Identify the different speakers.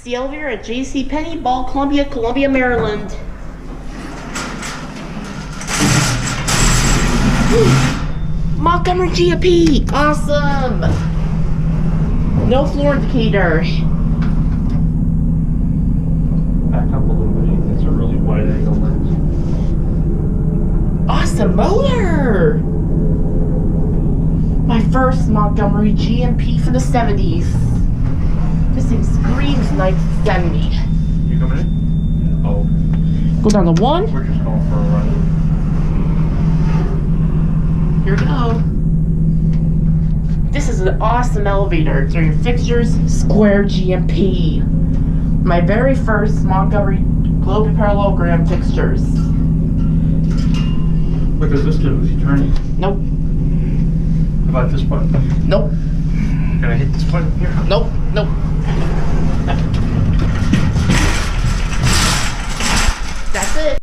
Speaker 1: the elevator at JCPenney, Ball, Columbia, Maryland. Montgomery G&P, awesome. No floor indicator.
Speaker 2: Back up a little bit. It's a really wide angle lens.
Speaker 1: Awesome motor. My first Montgomery G&P from the 70s. This thing screams 1970.
Speaker 2: You coming in? Oh.
Speaker 1: Go down to 1.
Speaker 2: We're just going for a run.
Speaker 1: Here we go. This is an awesome elevator. It's your Fixtures Square G&P. My very first Montgomery Globe parallelogram fixtures.
Speaker 2: What does this do? Is he turning?
Speaker 1: Nope.
Speaker 2: How about this button?
Speaker 1: Nope.
Speaker 2: Can I hit this button here?
Speaker 1: Nope.